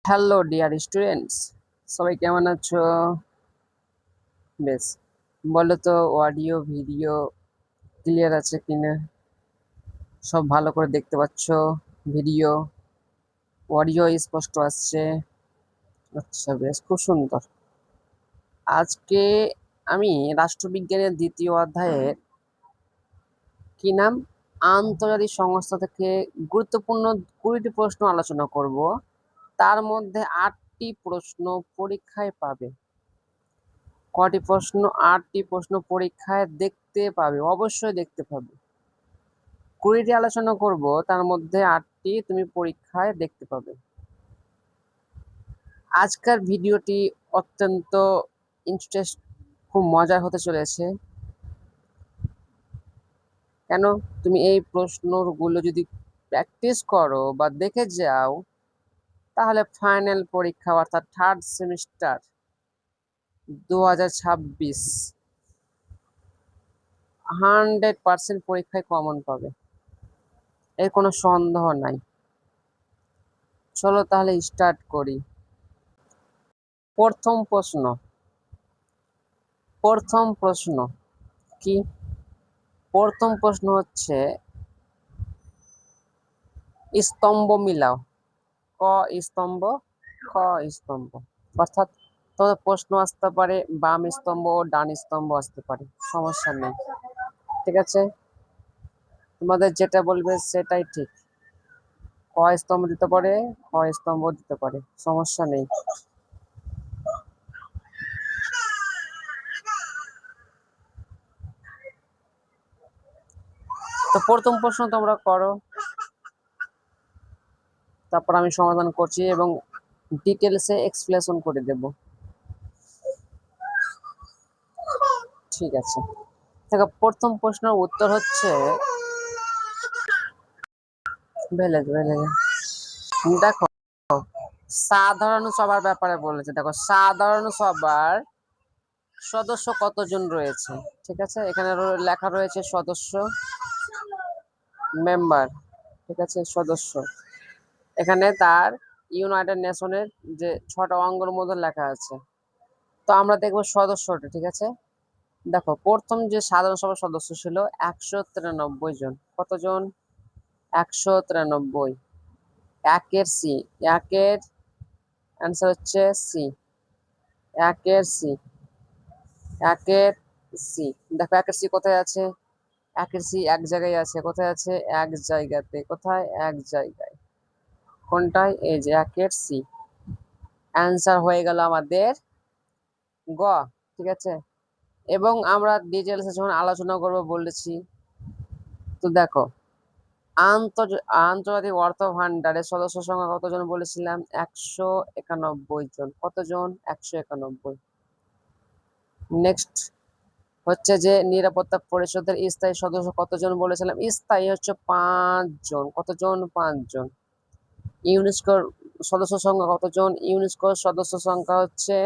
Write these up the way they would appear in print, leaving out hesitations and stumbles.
Hello dear students, সবাই কেমন আছো? বেশ, বলো তো অডিও ভিডিও ক্লিয়ার আছে কিনা? সব ভালো করে দেখতে পাচ্ছ? ভিডিও অডিও স্পষ্ট আসছে? আচ্ছা, বেশ, খুব সুন্দর। আজকে আমি রাষ্ট্রবিজ্ঞানের দ্বিতীয় অধ্যায়ের কি নাম, আন্তর্জাতিক সংস্থা থেকে গুরুত্বপূর্ণ 20টি প্রশ্ন আলোচনা করব। তার মধ্যে 8টি প্রশ্ন পরীক্ষায় পাবে। কটি প্রশ্ন? 8টি প্রশ্ন পরীক্ষায় দেখতে পাবে, অবশ্যই দেখতে পাবে। 20টি আলোচনা করব, তার মধ্যে 8টি তুমি পরীক্ষায় দেখতে পাবে। আজকের ভিডিওটি অত্যন্ত ইন্টারেস্ট, খুব মজার হতে চলেছে। কেন? তুমি এই প্রশ্নগুলো যদি প্র্যাকটিস করো বা দেখে যাও, তাহলে ফাইনাল পরীক্ষা অর্থাৎ থার্ড সেমিস্টার 2026 100% পরীক্ষায় কমন পাবে, এর কোনো সন্দেহ নাই। চলো তাহলে স্টার্ট করি। প্রথম প্রশ্ন, প্রথম প্রশ্ন কি? প্রথম প্রশ্ন হচ্ছে স্তম্ভ মিলাও। ক স্তম্ভ, খ স্তম্ভ। অর্থাৎ তোমাদের প্রশ্ন আসতে পারে বাম স্তম্ভ ও ডান স্তম্ভ আসতে পারে, সমস্যা নেই। ঠিক আছে, তোমাদের যেটা বলবে সেটাই ঠিক। ক স্তম্ভ দিতে পারে, খ স্তম্ভ দিতে পারে, সমস্যা নেই। তো প্রথম প্রশ্ন তোমরা করো, তারপর আমি সমাধান করছি এবং ডিটেলসে এক্সপ্লেনেশন করে দেব। ঠিক আছে, দেখো প্রথম প্রশ্নের উত্তর হচ্ছে ভেলে ভেলে। দেখো, সাধারণ সভার ব্যাপারে বলেছে। দেখো, সাধারণ সভার সদস্য কতজন রয়েছে? ঠিক আছে, এখানে লেখা রয়েছে সদস্য, মেম্বার। ঠিক আছে, সদস্য। এখানে তার ইউনাইটেড নেশনের যে 6টা অঙ্গের মধ্যে লেখা আছে। তো আমরা দেখবো সদস্যটা। ঠিক আছে, দেখো প্রথম যে সাধারণ সভার সদস্য ছিল 193 জন। কতজন? 193। একের সি, একের অ্যান্সার হচ্ছে সি, একের সি, একের সি। দেখো একের সি কোথায় আছে? একের সি এক জায়গায় আছে। কোথায় আছে? এক জায়গাতে। কোথায়? এক জায়গায়। কোনটায়? এই যে একের সি। অ্যান্সার হয়ে গেল আমাদের গ। ঠিক আছে, এবং আমরা ডিটেলসে যখন আলোচনা করবো বলেছি। তো দেখো, আন্তর্জাতিক অর্থ ভান্ডারের সদস্য সংখ্যা কতজন বলেছিলাম? 191 জন। কতজন? 191। নেক্সট হচ্ছে যে নিরাপত্তা পরিষদের স্থায়ী সদস্য কতজন বলেছিলাম? স্থায়ী হচ্ছে 5 জন। কতজন? 5 জন। ইউনেস্কোর সদস্য সংখ্যা কতজন? ইউনেস্কোর সদস্য সংখ্যা হচ্ছে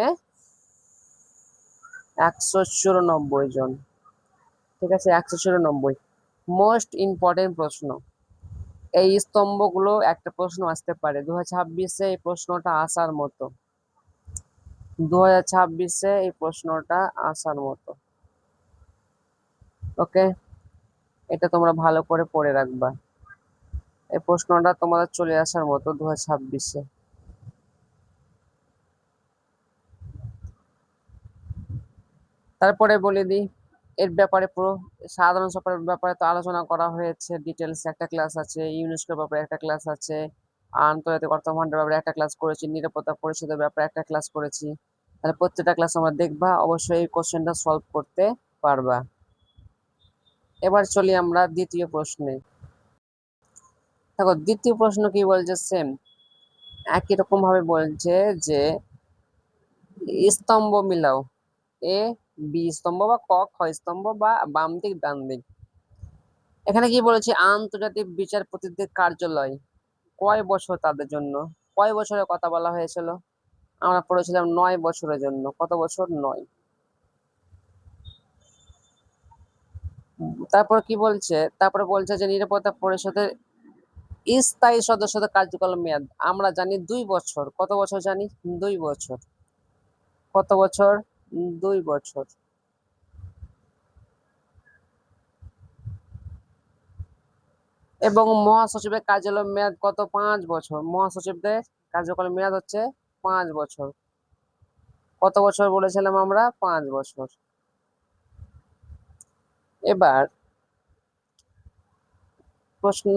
194 জন। ঠিক আছে, 194। মোস্ট ইম্পর্টেন্ট প্রশ্ন, এই স্তম্ভগুলো একটা প্রশ্ন আসতে পারে 2026-এ, এই প্রশ্নটা আসার মতো। 2026-এ এই প্রশ্নটা আসার মতো। ওকে, এটা তোমরা ভালো করে পড়ে রাখবা। এই প্রশ্নটা তোমাদের চলে আসার মতো 2026-এ। তারপরে বলে দিই এর ব্যাপারে, পুরো সাধারণ সভার ব্যাপারে তো আলোচনা করা হয়েছে ডিটেলস। একটা ক্লাস আছে, ইউনেস্কোর ব্যাপারে একটা ক্লাস আছে, আন্তর্জাতিক অর্থ ভান্ডারের ব্যাপারে একটা ক্লাস করেছি, নিরাপত্তা পরিষদের ব্যাপারে একটা ক্লাস করেছি। তাহলে প্রত্যেকটা ক্লাস আমরা দেখবা, অবশ্যই এই কোশ্চেনটা সলভ করতে পারবা। এবার চলি আমরা দ্বিতীয় প্রশ্নে। দেখো দ্বিতীয় প্রশ্ন কি বলছে, সেম একই রকম ভাবে বলছে যে স্তম্ভ মিলাও। এ বি স্তম্ভ বা ক খ স্তম্ভ বা বাম দিক ডান দিক। এখানে কি বলেছে? আন্তর্জাতিক বিচারপতিদের কার্যালয় কয় বছর তাদের জন্য? কয় বছরের কথা বলা হয়েছিল? আমরা পড়েছিলাম 9 বছরের জন্য। কত বছর? 9। তারপর কি বলছে? তারপরে বলছে যে নিরাপত্তা পরিষদের স্থায়ী সদস্যদের কার্যকাল মেয়াদ আমরা জানি 2 বছর। কত বছর জানি? 2 বছর। কত বছর? 2 বছর। এবং মহাসচিবের কার্যকাল মেয়াদ কত? 5 বছর। মহাসচিবদের কার্যকাল মেয়াদ হচ্ছে 5 বছর। কত বছর বলেছিলাম আমরা? 5 বছর। এবার প্রশ্ন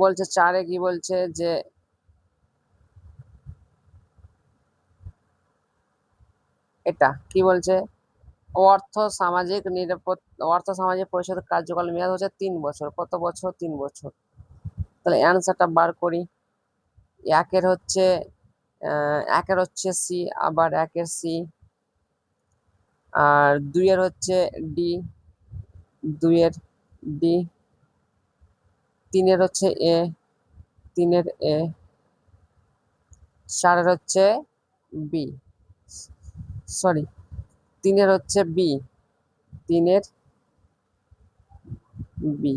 বলছে 4-এ কি বলছে যে এটা কি বলছে? অর্থ সামাজিক পরিষদের কার্যকাল মেয়াদ হচ্ছে 3 বছর। কত বছর? 3 বছর। তাহলে অ্যান্সারটা বার করি। একের হচ্ছে সি, আবার একের সি, আর 2-এর হচ্ছে ডি, 2-এর ডি, 3-এর হচ্ছে এ, 3-এর এ, 4-এর হচ্ছে বি, সরি 3-এর হচ্ছে বি, 3-এর বি।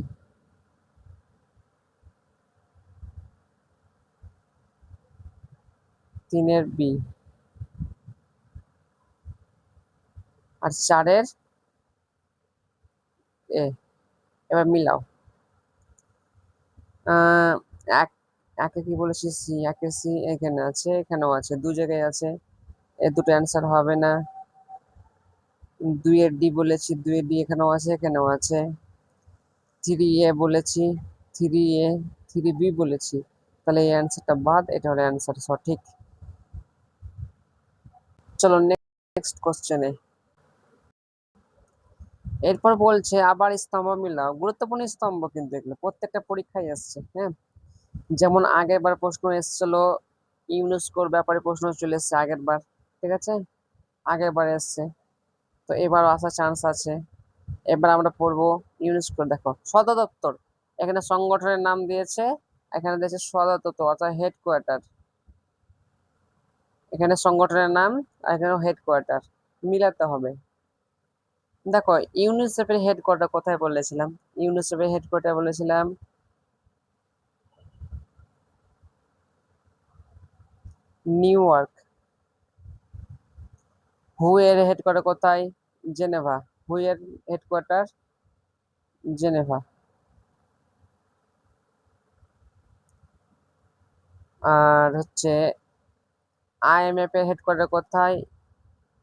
তিনের বি আর 4-এর এ। এবার মিলাও। আহ এক একে কি বলেছি? সি। একে সি এখানে আছে, এখানেও আছে, 2 জায়গায় আছে। এ দুটো অ্যান্সার হবে না। 2-এর ডি বলেছি, 2-এর ডি এখানেও আছে, এখানেও আছে। 3-এ বলেছি, 3-এ, 3-বি বলেছি। তাহলে এই অ্যান্সারটা বাদ, এটা হলো অ্যান্সার সঠিক। চলো নেক্সট কোশ্চেনে। এরপর বলছে আবার স্তম্ভ মিলাও। গুরুত্বপূর্ণ স্তম্ভ কিন্তু এগুলো প্রত্যেকটা পরীক্ষায় আসছে, হ্যাঁ। যেমন আগের বার প্রশ্ন এসেছিল ইউনেস্কোর ব্যাপারে, প্রশ্ন চলে এসছে আগের বার, ঠিক আছে, আগের বার এসছে, তো এবারও আসার চান্স আছে। এবার আমরা পড়বো ইউনেস্কো। দেখো সদর দপ্তর, এখানে সংগঠনের নাম দিয়েছে, এখানে দিয়েছে সদর দপ্তর অর্থাৎ হেডকোয়ার্টার। এখানে সংগঠনের নাম আর এখানে হেডকোয়ার্টার, মিলাতে হবে। দেখো ইউনিসেফের হেডকোয়ার্টার কোথায় বলেছিলাম? ইউনিসেফের হেডকোয়ার্টার বলেছিলাম নিউ ইয়র্ক। হু এর হেডকোয়ার্টার কোথায়? জেনেভা। হু এর হেডকোয়ার্টার জেনেভা। আর হচ্ছে আইএমএফ এর হেডকোয়ার্টার কোথায়?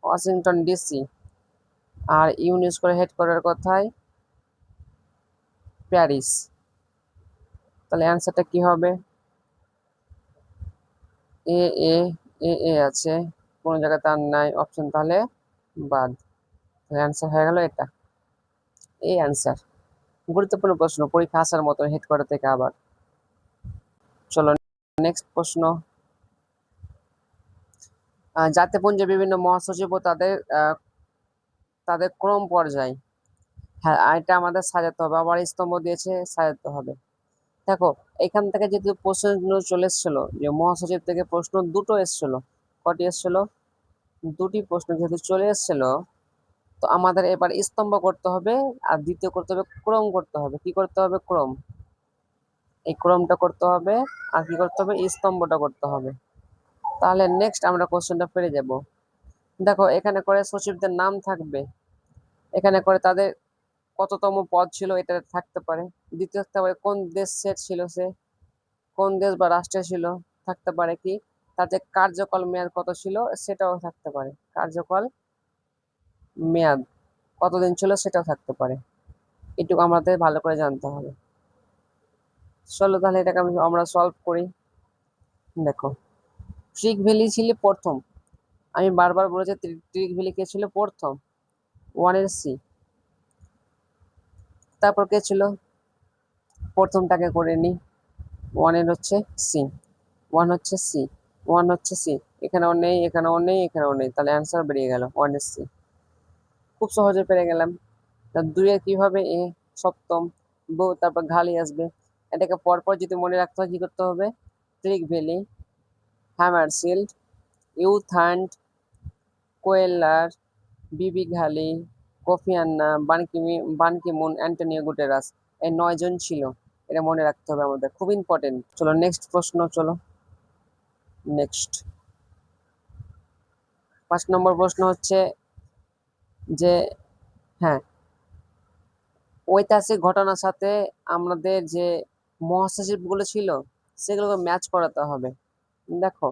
Washington DC. আর ইউনেস্কোর হেডকোয়ার্টার কোথায়? প্যারিস। তাহলে অ্যান্সারটা কি হবে? এ এ এ এ আছে, কোন জায়গায় তার নাই অপশন, তাহলে বাদ। অ্যান্সার হয়ে গেল এটা, এই অ্যান্সার। গুরুত্বপূর্ণ প্রশ্ন, পরীক্ষা আসার মতো হেডকোয়ার্টার থেকে আবার। চলো নেক্সট প্রশ্ন। জাতিপুঞ্জের বিভিন্ন মহাসচিব ও তাদের ক্রম পর্যায়, হ্যাঁ এটা আমাদের সাজাতে হবে। আবার স্তম্ভ দিয়েছে, সাজাতে হবে। দেখো এখান থেকে যেহেতু প্রশ্নগুলো চলে এসেছিল যে মহাসচিব থেকে প্রশ্ন দুটো এসেছিল, কটি এসেছিল? 2টি প্রশ্ন যেহেতু চলে এসেছিল, তো আমাদের এবার স্তম্ভ করতে হবে, আর দ্বিতীয় করতে হবে ক্রম করতে হবে। কি করতে হবে? ক্রম। এই ক্রমটা করতে হবে, আর কি করতে হবে? স্তম্ভটা করতে হবে। তাহলে নেক্সট আমরা কোশ্চেনটা পেরে যাব। দেখো এখানে করে সচিবদের নাম থাকবে, এখানে করে তাদের কততম পদ ছিল এটা থাকতে পারে, দ্বিতীয় থাকতে পারে কোন দেশ সেট ছিল, সে কোন দেশ বা রাষ্ট্রে ছিল, থাকতে পারে কি তাদের কার্যকাল মেয়াদ কত ছিল, সেটাও থাকতে পারে। কার্যকাল মেয়াদ কতদিন ছিল সেটাও থাকতে পারে। এটুকু আমাদের ভালো করে জানতে হবে। চলো তাহলে এটাকে আমরা সলভ করি। দেখো ট্রিক ভ্যালি ছিল প্রথম, আমি বারবার বলেছি ট্রিক ভ্যালি কে ছিল প্রথম? 1-এর সি। তারপর কে ছিল? প্রথমটাকে করে নি, 1-এর হচ্ছে সি, 1 হচ্ছে সি, 1 হচ্ছে সি, এখানেও নেই, এখানেও নেই, এখানেও নেই, তাহলে অ্যান্সার বেরিয়ে গেল 1-এর সি। খুব সহজে পেরে গেলাম। 2-এর কিভাবে? এ সপ্তম, তারপর ঘালি আসবে। এটাকে পরপর যদি মনে রাখতে হয় কি করতে হবে? ট্রিক ভ্যালি, হ্যামারশিল্ড, ইউথান্ড, কোয়েলার, বিবি ঘালি, কোফি আন্না, বানকি মুন, অ্যান্টনিও গুটেরাস, এই 9 জন ছিল। এটা মনে রাখতে হবে আমাদের, খুব ইম্পর্টেন্ট। চলো নেক্সট প্রশ্ন, চলো নেক্সট। 5 নম্বর প্রশ্ন হচ্ছে যে, হ্যাঁ, ঐতিহাসিক ঘটনার সাথে আমাদের যে মহাসচিব গুলো ছিল সেগুলোকে ম্যাচ করাতে হবে। দেখো,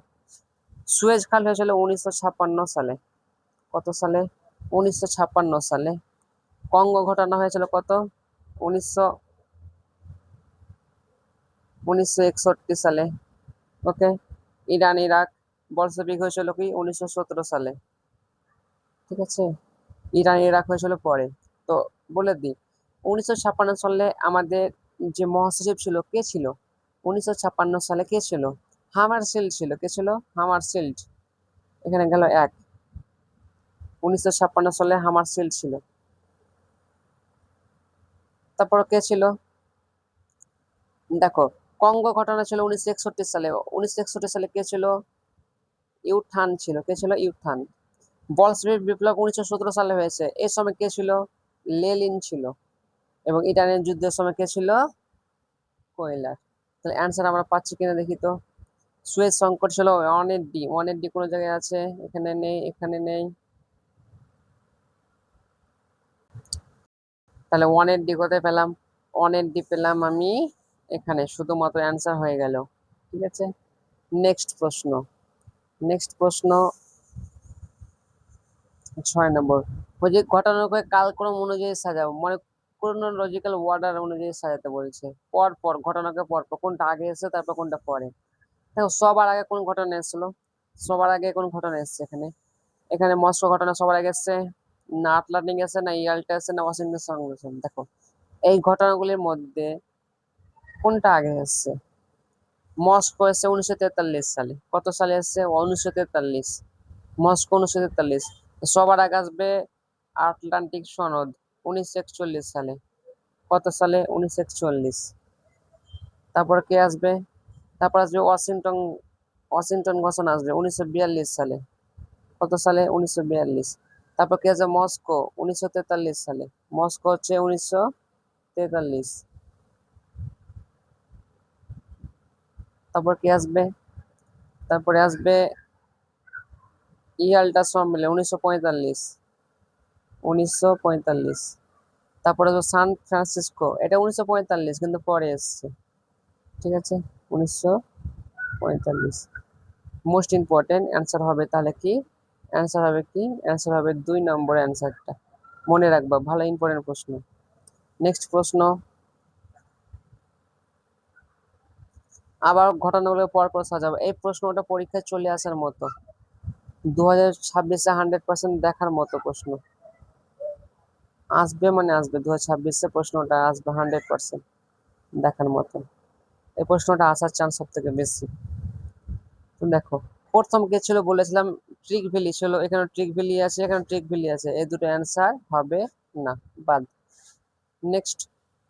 সুয়েজ খাল হয়েছিল 1956 সালে। কত সালে? 1956 সালে। কঙ্গো ঘটনা হয়েছিল কত? 1961 সালে। ওকে। ইরান ইরাক বলসেবিক হয়েছিল কি 1917 সালে। ঠিক আছে, ইরান ইরাক হয়েছিল পরে। তো বলে দিই, 1956 সালে আমাদের যে মহাসচিব ছিল কে ছিল? 1956 সালে কে ছিল? হামারশিল্ড ছিল। কে ছিল? হামারশিল্ড। এখানে গেল এক। 1956 সালে হামারশিল্ড ছিল। তারপর কে ছিল? দেখো, কঙ্গো ঘটনা ছিল 1961 সালে। 1961 সালে কে ছিল? ইউথান ছিল। কে ছিল? ইউথান। বলশেভিক বিপ্লব 1917 সালে হয়েছে। এই সময় কে ছিল? লেলিন ছিল। এবং ইটালিয়ান যুদ্ধের সময় কে ছিল? কোয়েলার। তাহলে অ্যান্সার আমরা পাচ্ছি কিনা দেখি তো। সুয়েজ সংকট ছিল 180। 180 কোন জায়গায় আছে? এখানে নেই, এখানে নেই। তাহলে 180 কোথায় পেলাম? 180 পেলাম আমি এখানে, শুধুমাত্র অ্যান্সার হয়ে গেল। ঠিক আছে, নেক্সট প্রশ্ন। নেক্সট প্রশ্ন 6 নম্বর। ওই যে ঘটনাকে কালক্রম অনুযায়ী সাজাও, মানে ক্রোনোলজিক্যাল অর্ডার অনুযায়ী সাজাতে বলছে। পর পর ঘটনাকে পর পর, কোনটা আগে এসে তারপর কোনটা পরে। দেখো, সবার আগে কোন ঘটনা এসেছিল? সবার আগে কোন ঘটনা এসেছে এখানে? এখানে মস্কো ঘটনা সবার আগে এসেছে, না আটলান্টিক এসেছে, না ইয়াল্টা এসেছে, না ওয়াশিংটন সংঘর্ষ। দেখো, এই ঘটনাগুলির মধ্যে কোনটা আগে এসেছে? মস্কো এসেছে 1943 সালে। কত সালে এসেছে? 1943। মস্কো 1943। সবার আগে আসবে আটলান্টিক সনদ 1941 সালে। কত সালে? 1941। তারপর কে আসবে? তারপর আসবে ওয়াশিংটন। ওয়াশিংটন ঘোষণা আসবে 1942 সালে। কত সালে? 1942। তারপর কে আসবে? মস্কো 1943 সালে। মস্কো হচ্ছে 1943। তারপর কে আসবে? তারপরে আসবে ইয়াল্টা সম্মেলন 1945। 1945। তারপরে আসবে সান ফ্রান্সিসকো, এটা 1945 কিন্তু পরে এসছে। ঠিক আছে, 1945। মোস্ট ইম্পর্টেন্ট অ্যান্সার হবে তাহলে কি? অ্যান্সার হবে কি? অ্যান্সার হবে 2 নম্বর অ্যান্সারটা। মনে রাখবা, ভালো ইম্পর্টেন্ট প্রশ্ন। নেক্সট প্রশ্ন। আবার ঘটনাগুলো পর পর সাজাবো। এই প্রশ্নটা পরীক্ষায় চলে আসার মতো, 2026-এ 100% দেখার মতো প্রশ্ন আসবে, মানে আসবে 2026-এ প্রশ্নটা আসবে 100% দেখার মতো। এই প্রশ্নটা আসার চান্স সব থেকে বেশি। তো দেখো, প্রথম কে ছিল বলেছিলাম? ট্রিক ভ্যালি ছিল। এখানে ট্রিক ভ্যালি আছে, এখানে ট্রিক ভ্যালি আছে। এই দুটো অ্যান্সার হবে না, বাদ। নেক্সট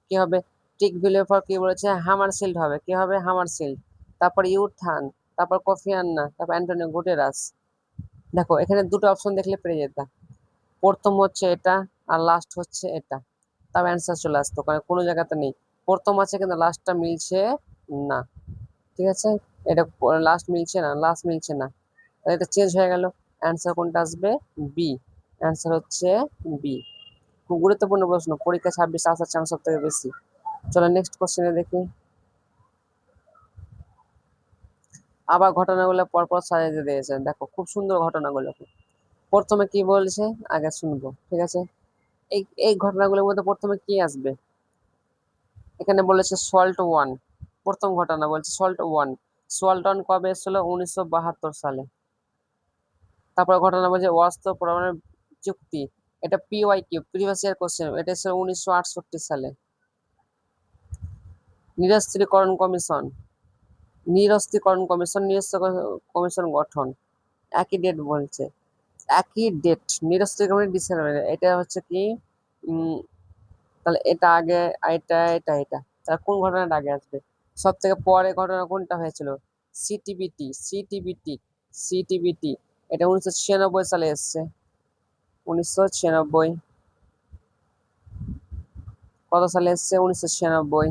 কি হবে? ট্রিক ভ্যালির পর কি বলেছে? হামারশিল্ড হবে। কি হবে? হামারশিল্ড। তারপর ইউথান, তারপর কফি আন্না, তারপর অ্যান্টনিও গুটেরাস। দেখো, এখানে দুটো অপশন দেখলে পেরে যেতাম। প্রথম হচ্ছে এটা, আর লাস্ট হচ্ছে এটা। তাও অ্যান্সার চলে আসতো, কারণ কোনো জায়গাতে নেই। প্রথম আছে কিন্তু লাস্টটা মিলছে না। ঠিক আছে, এটা লাস্ট মিলছে না, লাস্ট মিলছে না। তাহলে এটা চেঞ্জ হয়ে গেল। অ্যান্সার কোনটা আসবে? বি। অ্যান্সার হচ্ছে বি। খুব গুরুত্বপূর্ণ প্রশ্ন, পরীক্ষা 26 আসার চান্স সব থেকে বেশি। চলো নেক্সট কোশ্চেনে দেখি। আবার ঘটনাগুলো পরপর সাজিয়ে দিয়েছে। দেখো, খুব সুন্দর ঘটনাগুলো। প্রথমে কি বলছে আগে শুনবো, ঠিক আছে? এই এই ঘটনাগুলোর মধ্যে প্রথমে কি আসবে? এখানে বলেছে সল্ট ওয়ান। প্রথম ঘটনা বলছে সল্ট ওয়ান। সল্ট ওয়ান কবে এসেছিল? 1972 সালে। তারপর ঘটনা বলছে অস্ত্র প্রমাণের চুক্তি। এটা PYQ, প্রিভিয়াস ইয়ার কোশ্চেন। এটা এসেছিল 1968 সালে। নিরস্ত্রীকরণ কমিশন। নিরস্ত্রীকরণ কমিশন, নিরস্ত্র কমিশন গঠন। একই ডেট বলছে, একই ডেট। নিরস্ত্রীকরণ ডিসেম্বর। এটা হচ্ছে কি? উম তাহলে এটা আগে, এটা তাহলে কোন ঘটনাটা আগে আসবে? সব থেকে পরে ঘটনা কোনটা হয়েছিল? সিটিবিটি। সিটিবিটি এটা 1996 সালে এসছে। 1996। কত সালে এসছে? 1996।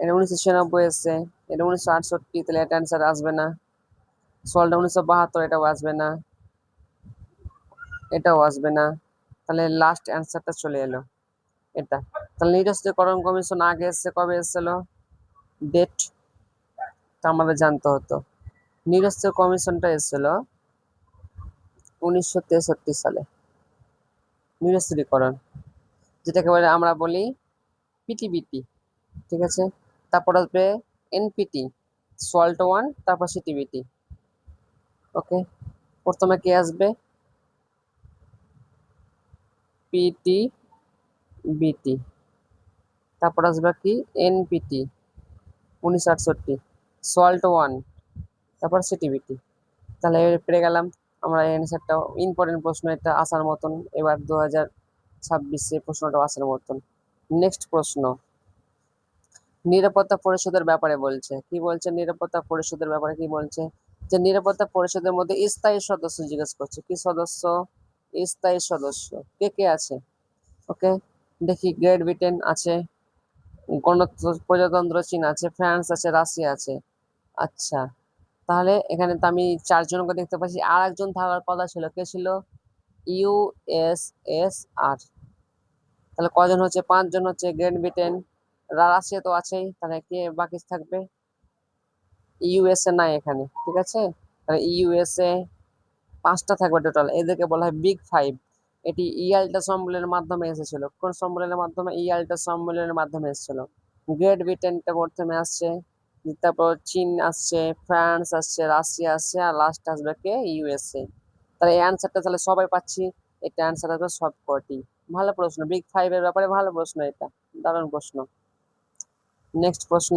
এটা 1996 এসছে, এটা 1968, তাহলে এটা অ্যান্সার আসবে না। সোয়ালটা 1972, এটাও আসবে না, এটাও আসবে না। তাহলে লাস্ট অ্যান্সারটা চলে এলো এটা। তাহলে নিরস্ত্রীকরণ কমিশন আগে এসছে, কবে এসেছিল? ডেট আমাদের জানতে হতো। নিরস্ত্র কমিশনটা এসেছিল 1963 সালে। নিরস্ত্রীকরণ, যেটাকে বলে আমরা বলি পিটিবিটি, ঠিক আছে। তারপর আসবে এনপিটি, সল্ট ওয়ান, তারপর সিটিবিটি। ওকে, প্রথমে কে আসবে? পিটিবিটি, তারপর আসবে কি এনপিটি 1968, সল্ট ওয়ান, তারপর সিটিবিটি। তাহলে এবার পেরে গেলাম আমরা এই অ্যান্সারটা। ইম্পর্টেন্ট প্রশ্ন এটা, আসার মতন এবার 2026-এ প্রশ্নটা আসার মতন। নেক্সট প্রশ্ন, নিরাপত্তা পরিষদের ব্যাপারে বলছে। কি বলছে নিরাপত্তা পরিষদের ব্যাপারে? কি বলছে যে নিরাপত্তা পরিষদের মধ্যে স্থায়ী সদস্য জিজ্ঞেস করছে। কি সদস্য? স্থায়ী সদস্য কে কে আছে? ওকে, দেখি গ্রেট ব্রিটেন আছে, প্রজাতন্ত্র চীন আছে, ফ্রান্স আছে, রাশিয়া আছে। আচ্ছা, তাহলে এখানে তো আমি চারজনকে দেখতে পাচ্ছি, আর একজন থাকার কথা ছিল, কে ছিল? ইউএসএসআর। তাহলে কজন হচ্ছে? 5 জন হচ্ছে। গ্রেট ব্রিটেন, রাশিয়া তো আছেই, তাহলে কে বাকি থাকবে? ইউএসএ নাই এখানে, ঠিক আছে। তাহলে ইউএসএ 5টা থাকবে টোটাল, এদেরকে বলা হয় বিগ ফাইভ। এটি ইয়াল্টা সম্মেলনের মাধ্যমে এসেছিল। কোন সম্মেলনের মাধ্যমে? ইয়াল্টা সম্মেলনের মাধ্যমে এসেছিল। গ্রেট ব্রিটেনটা প্রথমে আসছে, তারপর চীন আসছে, ফ্রান্স আসছে, রাশিয়া আসছে, আর লাস্ট আসবে কে? ইউএসএ। তাহলে এই অ্যান্সারটা তাহলে সবাই পাচ্ছি, এটা অ্যান্সার হবে সব কটি। ভালো প্রশ্ন, বিগ ফাইভের ব্যাপারে ভালো প্রশ্ন এটা, দারুণ প্রশ্ন। নেক্সট প্রশ্ন,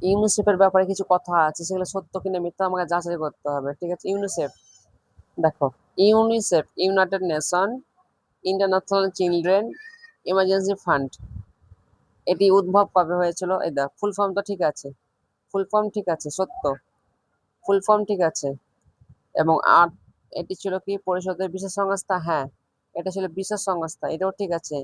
ইউনিসেফের ব্যাপারে কিছু কথা আছে, সেগুলো সত্য কিনা মিথ্যা আমাকে যাচাই করতে হবে, ঠিক আছে। ইউনিসেফ, দেখো, UNICEF United nation international children emergency fund, এটি উদ্ভব কবে হয়েছিল? এই দেখ, ফুল ফর্ম তো ঠিক আছে, ফুল ফর্ম ঠিক আছে, সত্য, ফুল ফর্ম ঠিক আছে। এবং আর এটি ছিল কি পরিষদের বিশেষ সংস্থা? হ্যাঁ, এটা ছিল বিশেষ সংস্থা, এটাও ঠিক আছে।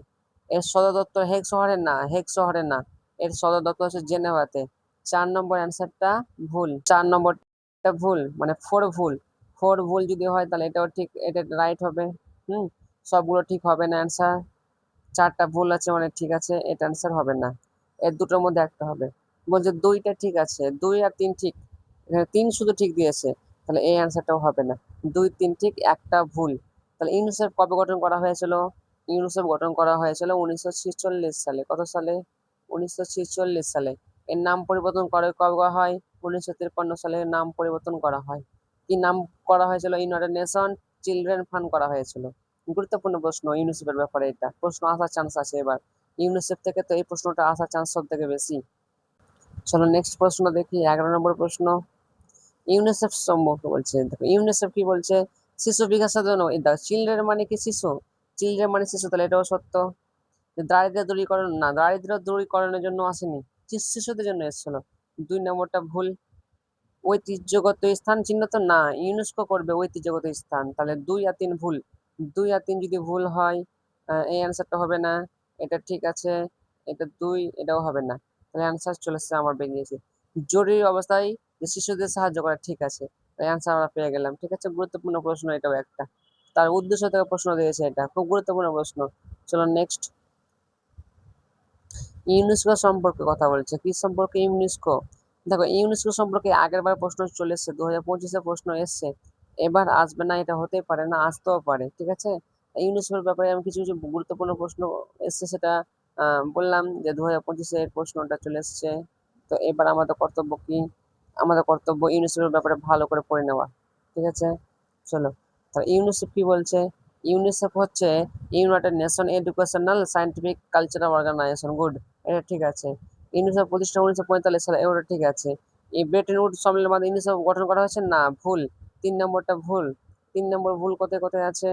এর সদর দপ্তর হেগ শহরে না, হেগ শহরে না, এর সদর দপ্তর হচ্ছে জেনেভাতে। 4 নম্বর অ্যান্সারটা ভুল, 4 নম্বরটা ভুল, মানে ফোর ভুল। ফোর ভুল যদি হয় তাহলে এটাও ঠিক, এটা রাইট হবে। হুম, সবগুলো ঠিক হবে না অ্যান্সার, 4টা ভুল আছে মানে ঠিক আছে, এটা অ্যান্সার হবে না। এর দুটোর মধ্যে একটা হবে। বলছে 2টা ঠিক আছে, 2 আর 3 ঠিক, এখানে 3 শুধু ঠিক দিয়েছে, তাহলে এই অ্যান্সারটাও হবে না। 2 3 ঠিক, একটা ভুল। তাহলে ইউনিসেফ কবে গঠন করা হয়েছিল? ইউনিসেফ গঠন করা হয়েছিল 1946 সালে। কত সালে? 1946 সালে। এর নাম পরিবর্তন করে কবে হয়? 1953 সালে এর নাম পরিবর্তন করা হয়। কি নাম করা হয়েছিল? ইউনাইটেড নেশন চিলড্রেন ফান্ড করা হয়েছিল। গুরুত্বপূর্ণ প্রশ্ন ইউনিসেফের ব্যাপারে, এটা প্রশ্ন আসার চান্স আছে এবার। ইউনিসেফ থেকে তো এই প্রশ্নটা আসার চান্স সব থেকে বেশি। চলো নেক্সট প্রশ্ন দেখি, 11 নম্বর প্রশ্ন। ইউনিসেফ সম্পর্কে বলছে, দেখো ইউনিসেফ কি বলছে? শিশু বিকাশ সাধন, এই দেখো চিলড্রেন মানে কি? শিশু, চিলড্রেন মানে শিশু, তাহলে এটাও সত্য। যে দারিদ্র্য দূরীকরণ, না, দারিদ্র্য দূরীকরণের জন্য আসেনি, শিশুদের জন্য এসেছিল। 2 নম্বরটা ভুল। ঐতিহ্যগত স্থান চিহ্নিত, না, ইউনেস্কো করবে ঐতিহ্যগত স্থান, তাহলে 2 আর 3 ভুল। 2 আর 3 যদি ভুল হয়, এই অ্যান্সারটা হবে না। এটা ঠিক আছে, এটা 2, এটাও হবে না। তাহলে অ্যান্সার চলে এসেছে আমার, বেরিয়েছে। জরুরি অবস্থায় যে শিশুদের সাহায্য করে, ঠিক আছে, তাই অ্যান্সার আমরা পেয়ে গেলাম, ঠিক আছে। গুরুত্বপূর্ণ প্রশ্ন এটাও একটা, তার উদ্দেশ্য থেকে প্রশ্ন দিয়েছে, এটা খুব গুরুত্বপূর্ণ প্রশ্ন। চলো নেক্সট, ইউনেস্কো সম্পর্কে কথা বলছে। কি সম্পর্কে? ইউনেস্কো, দেখো ইউনেস্কো সম্পর্কে আগের বার প্রশ্ন চলে এসছে, 2025-এ প্রশ্ন এসছে, এবার আসবে না এটা হতেই পারে না, আসতেও পারে, ঠিক আছে। ইউনেস্কোর ব্যাপারে আমি কিছু কিছু গুরুত্বপূর্ণ প্রশ্ন এসছে, সেটা বললাম যে 2025-এ এর প্রশ্নটা চলে এসছে। তো এবার আমাদের কর্তব্য কি? আমাদের কর্তব্য ইউনেস্কোর ব্যাপারে ভালো করে পড়ে নেওয়া, ঠিক আছে। চলো, তো ইউনিসেফ কি বলছে? ইউনিসেফ হচ্ছে United Nation Educational Scientific Cultural Organisation, good, এটা ঠিক আছে। ইউনিসেফ প্রতিষ্ঠা 1945 সালে, এটা ঠিক আছে। এই ব্রেটন উড সম্মেলনের মাধ্যমে ইউনিসেফ গঠন করা হয়েছে, না, ভুল। 3 নম্বরটা ভুল। 3 নম্বর ভুল কোথায় কোথায় আছে?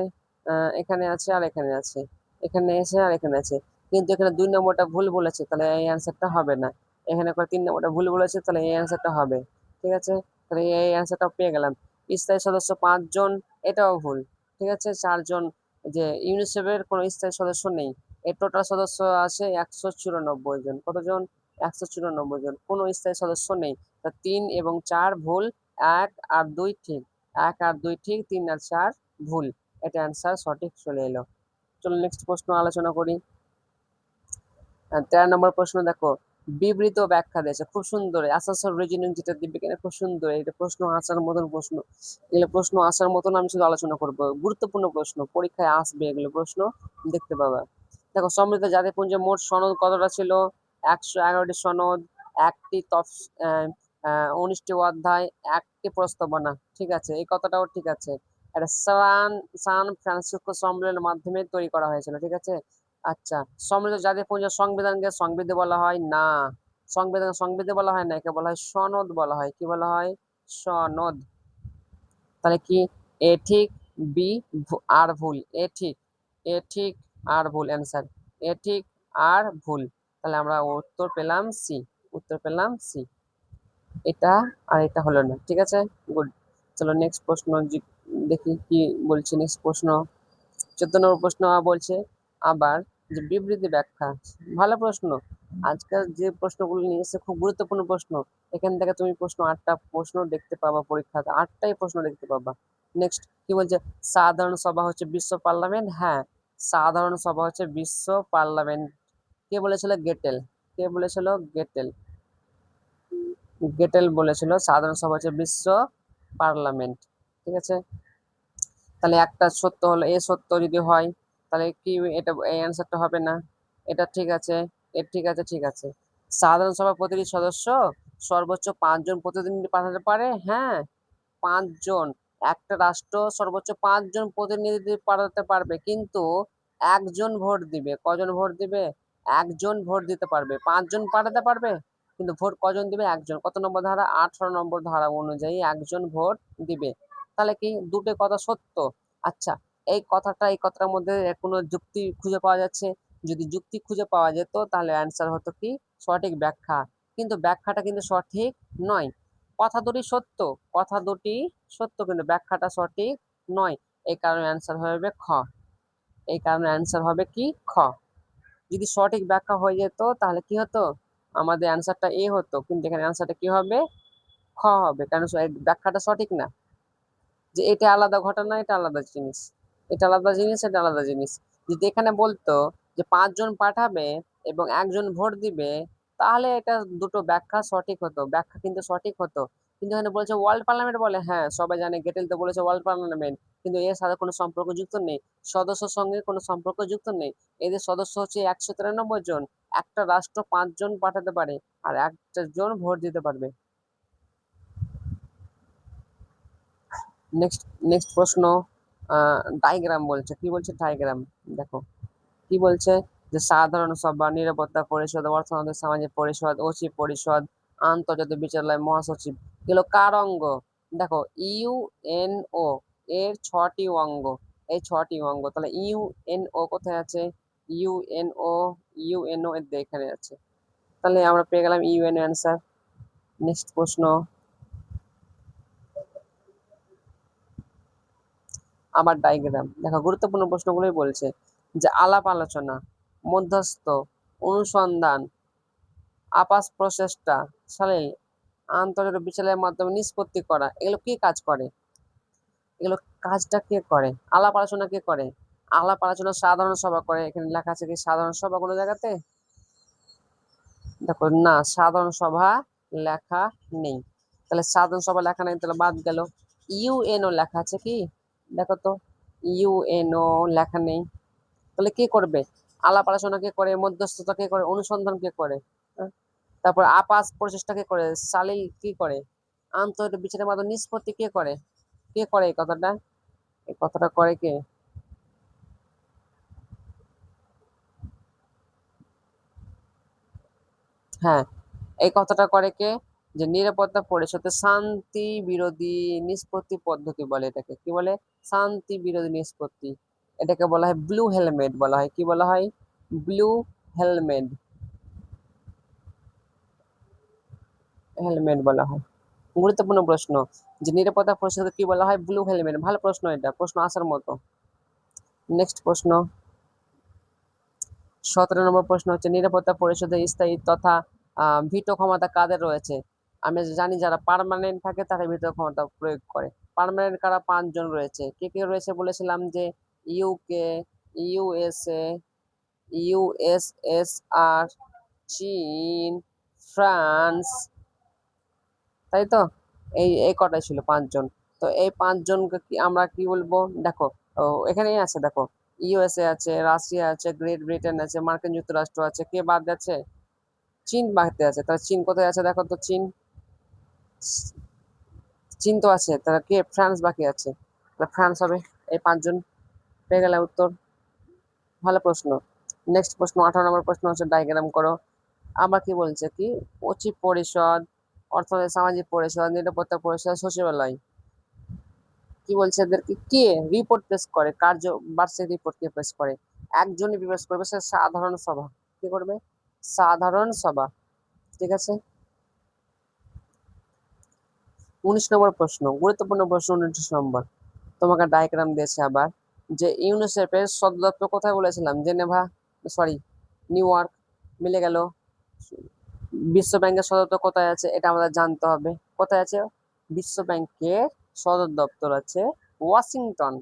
এখানে আছে আর এখানে আছে, এখানে আছে আর এখানে আছে, কিন্তু এখানে 2 নম্বরটা ভুল বলেছে, তাহলে এই অ্যান্সারটা হবে না। এখানে করে 3 নম্বরটা ভুল বলেছে, তাহলে এই অ্যান্সারটা হবে, ঠিক আছে। তাহলে এই অ্যান্সারটা পেয়ে গেলাম। স্থায়ী সদস্য 5 জন, এটাও ভুল, ঠিক আছে। 4 জন, যে ইউনিসেফের কোনো স্থায়ী সদস্য নেই, এর টোটাল সদস্য আছে 194 জন। কতজন? 194 জন। কোনো স্থায়ী সদস্য নেই। তা 3 এবং 4 ভুল, 1 আর 2 ঠিক। 1 আর 2 ঠিক, 3 আর 4 ভুল। এটা অ্যান্সার সঠিক চলে এলো। চলো নেক্সট প্রশ্ন আলোচনা করি। 13 নম্বর প্রশ্ন দেখো, বিবৃত ব্যাখ্যা দিয়েছে খুব সুন্দর। অ্যাসার্শন রিজনিং যেটা দিবে কিনা খুব সুন্দর, এটা প্রশ্ন আসার মতন প্রশ্ন। এগুলো প্রশ্ন আসার মতন আমি শুধু আলোচনা করব, গুরুত্বপূর্ণ প্রশ্ন, পরীক্ষায় আসবে এগুলো প্রশ্ন, দেখতে পাবা। দেখো, সমৃদ্ধ জাতিপুঞ্জে মোট সনদ কতটা ছিল? 111টি সনদ, একটি 19টি অধ্যায়, একটি প্রস্তাবনা। ঠিক আছে, এই কথাটাও ঠিক আছে। এটা সান ফ্রান্সিসকো সম্মেলনের মাধ্যমে তৈরি করা হয়েছিল। ঠিক আছে। আচ্ছা, সমৃদ্ধ জাতিপুঞ্জের সংবিধানকে সংবিধি বলা হয় না। সংবিধি বলা হয় না, একে বলা হয় সনদ বলা হয়। কি বলা হয়? সনদ। তাহলে কি এ ঠিক, বি আর ভুল? এ ঠিক, এ ঠিক আর ভুল অ্যান্সার। এ ঠিক আর ভুল। তাহলে আমরা উত্তর পেলাম সি। উত্তর পেলাম সি। এটা আর এটা হলো না। ঠিক আছে, গুড। চলো নেক্সট প্রশ্ন দেখি কি বলছে। নেক্সট প্রশ্ন 14 নম্বর প্রশ্ন বলছে আবার যে বিবৃতি ব্যাখ্যা। ভালো প্রশ্ন। আজকাল যে প্রশ্নগুলো নিয়ে এসে খুব গুরুত্বপূর্ণ প্রশ্ন। এখান থেকে তুমি প্রশ্ন 8টা প্রশ্ন দেখতে পাবা পরীক্ষাতে, 8টাই প্রশ্ন দেখতে পাবা। নেক্সট কি বলছে? সাধারণ সভা হচ্ছে বিশ্ব পার্লামেন্ট। হ্যাঁ, সাধারণ সভা হচ্ছে বিশ্ব পার্লামেন্ট। কে বলেছিল? গেটেল। কে বলেছিল? গেটেল। গেটেল বলেছিল সাধারণ সভা হচ্ছে বিশ্ব পার্লামেন্ট। ঠিক আছে। তাহলে একটা সত্য হলো, এ সত্য যদি হয় তাহলে কি এটা এই অ্যান্সারটা হবে না? এটা ঠিক আছে, এর ঠিক আছে, ঠিক আছে। সাধারণ সভা প্রতিটি সদস্য সর্বোচ্চ 5 জন প্রতিনিধি পাঠাতে পারে। হ্যাঁ, 5 জন। একটা রাষ্ট্র সর্বোচ্চ 5 জন প্রতিনিধি পাঠাতে পারবে, কিন্তু একজন ভোট দিবে। কজন ভোট দিবে? একজন ভোট দিতে পারবে। 5 জন পাঠাতে পারবে, কিন্তু ভোট কজন দিবে? একজন। কত নম্বর ধারা? 18 নম্বর ধারা অনুযায়ী একজন ভোট দিবে। তাহলে কি দুটো কথা সত্য? আচ্ছা, এই কথাটার মধ্যে কোনো যুক্তি খুঁজে পাওয়া যাচ্ছে? যদি যুক্তি খুঁজে পাওয়া যেত তাহলে অ্যান্সার হতো কি সঠিক ব্যাখ্যা, কিন্তু ব্যাখ্যাটা কিন্তু সঠিক নয়। কথা দুটি সত্য, কথা দুটি সত্য, কিন্তু ব্যাখ্যাটা সঠিক নয়। এই কারণে অ্যান্সার হবে খ। এই কারণে অ্যান্সার হবে কি খ। যদি সঠিক ব্যাখ্যা হয়ে যেত তাহলে কি হতো? আমাদের অ্যান্সারটা এ হতো, কিন্তু এখানে অ্যান্সারটা কি হবে? খ হবে, কারণ ব্যাখ্যাটা সঠিক না। যে এটা আলাদা ঘটনা, এটা আলাদা জিনিস, এটা আলাদা জিনিস, এটা আলাদা জিনিস। যদি এখানে বলতো যে 5 জন পাঠাবে এবং একজন ভোট দিবে, তাহলে এটা দুটো ব্যাখ্যা সঠিক হতো, ব্যাখ্যা কিন্তু সঠিক হতো। কিন্তু এখানে বলেছে ওয়ার্ল্ড পার্লামেন্ট বলে। হ্যাঁ, সবাই জানে, গেটেল তো বলেছে ওয়ার্ল্ড পার্লামেন্ট, কিন্তু এর সাথে কোনো সম্পর্ক যুক্ত নেই, সদস্যর সঙ্গে কোনো সম্পর্ক যুক্ত নেই। এদের সদস্য হচ্ছে 193 জন। একটা রাষ্ট্র 5 জন পাঠাতে পারে আর একটা জন ভোট দিতে পারবে। নেক্সট নেক্সট প্রশ্ন, ডায়াগ্রাম বলছে। কি বলছে? ডায়াগ্রাম দেখো কি বলছে, যে সাধারণ সভা, নিরাপত্তা পরিষদ, অর্থনৈতিক সামাজিক পরিষদ, সচিব পরিষদ, আন্তর্জাতিক বিচারালয়, মহাসচিব, এগুলো কার অঙ্গ? দেখো, ইউএনও এর 6টি অঙ্গ। এই 6টি অঙ্গ। তাহলে ইউএনও কোথায় আছে? ইউএনও, ইউএনও এর এখানে আছে। তাহলে আমরা পেয়ে গেলাম ইউএনও অ্যান্সার। নেক্সট প্রশ্ন, আবার ডায়াগ্রাম দেখো, গুরুত্বপূর্ণ প্রশ্নগুলোই বলছে যে আলাপ আলোচনা, মধ্যস্থ, অনুসন্ধান, আপাত প্রচেষ্টা, সালিল, আন্তর্জাতিক বিচারের মাধ্যমে নিষ্পত্তি করা, এগুলো কি কাজ করে? এগুলো কাজটা কে করে? আলাপ আলোচনা কে করে? আলাপ আলোচনা সাধারণ সভা করে। এখানে লেখা আছে কি সাধারণ সভা কোনো জায়গাতে? দেখো না, সাধারণ সভা লেখা নেই। তাহলে সাধারণ সভা লেখা নেই, তাহলে বাদ গেল। ইউএনও লেখা আছে কি? দেখো তো, ইউএনও লেখা নেই। তাহলে কে করবে? আলাপ আলোচনা কে করে? মধ্যস্থতা কে করে? অনুসন্ধান কে করে? হ্যাঁ? তারপর আপাত প্রচেষ্টা কে করে? সালিল কি করে? আন্তর্জাতিক বিচারের মাধ্যমে নিষ্পত্তি কে করে? কে করে এই কথাটা? এই কথাটা করে কে? হ্যাঁ, এই কথাটা করে কে? যে নিরাপত্তা পরিষদে শান্তি বিরোধী নিষ্পত্তি পদ্ধতি বলে এটাকে। কি বলে? শান্তি বিরোধী নিষ্পত্তি। এটাকে বলা হয় ব্লু হেলমেট বলা হয়। কি বলা হয়? Blue helmet. হেলমেট বলা হয়। গুরুত্বপূর্ণ প্রশ্ন, যে নিরাপত্তা পরিষদকে কি বলা হয়? Blue helmet. ভালো প্রশ্ন, এটা প্রশ্ন আসার মতো। নেক্সট প্রশ্ন, 17 নম্বর প্রশ্ন হচ্ছে নিরাপত্তা পরিষদের স্থায়ী তথা ভিটো ক্ষমতা কাদের রয়েছে? আমি জানি যারা পার্মানেন্ট থাকে তারা ভিটো ক্ষমতা প্রয়োগ করে। পার্মানেন্ট কারা? 5 জন রয়েছে। কে কে রয়েছে বলেছিলাম যে ইউকে, ইউএসএ, ইউএসএসআর, চীন, ফ্রান্স, তাই তো? এই এই কটাই ছিল 5 জন। তো এই 5 জনকে আমরা কি বলবো? দেখো, ও এখানেই আছে, দেখো, ইউএসএ আছে, রাশিয়া আছে, গ্রেট ব্রিটেন আছে, মার্কিন যুক্তরাষ্ট্র আছে, কে বাদ যাচ্ছে? চীন বাড়তে আছে। তাহলে চীন কোথায় আছে দেখো তো? চীন, চীন তো আছে, তাহলে কে? ফ্রান্স বাকি আছে। তাহলে ফ্রান্স হবে। এই 5 জন পেয়ে গেলে উত্তর। ভালো প্রশ্ন। নেক্সট প্রশ্ন, 18 নম্বর প্রশ্ন হচ্ছে ডায়াগ্রাম করো। আবার কি বলছে কি? সচিব পরিষদ, অর্থনৈতিক সামাজিক পরিষদ, নিরাপত্তা পরিষদ, সচিবালয়। কি বলছে এদেরকে কে রিপোর্ট পেশ করে? কার্য বার্ষিক রিপোর্ট কে পেশ করে? একজনই পেশ করবে, সে সাধারণ সভা। কি করবে? সাধারণ সভা। ঠিক আছে। 19 নম্বর প্রশ্ন, গুরুত্বপূর্ণ প্রশ্ন। 19 নম্বর, তোমাকে ডায়াগ্রাম দিয়েছে আবার, যে ইউনিসেফের সদর দপ্তর কোথায় বলেছিলাম? জেনেভা, সরি, নিউ ইয়র্ক, মিলে গেল। বিশ্ব ব্যাংকের সদর দপ্তর কোথায় আছে? এটা আমাদের জানতে হবে। কোথায় আছে? বিশ্ব ব্যাংকের সদর দপ্তর আছে ওয়াশিংটন।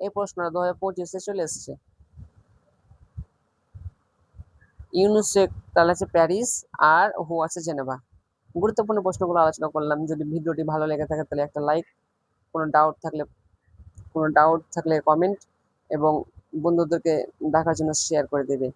এই প্রশ্নটা 2025-এ চলে এসেছে। ইউনিসেফ তাহলে আছে প্যারিস, আর হু আছে জেনেভা। গুরুত্বপূর্ণ প্রশ্নগুলো আলোচনা করলাম। যদি ভিডিওটি ভালো লেগে থাকে তাহলে একটা লাইক, কোনো ডাউট থাকলে কমেন্ট, এবং বন্ধুদেরকে দেখার জন্য শেয়ার করে দেবে।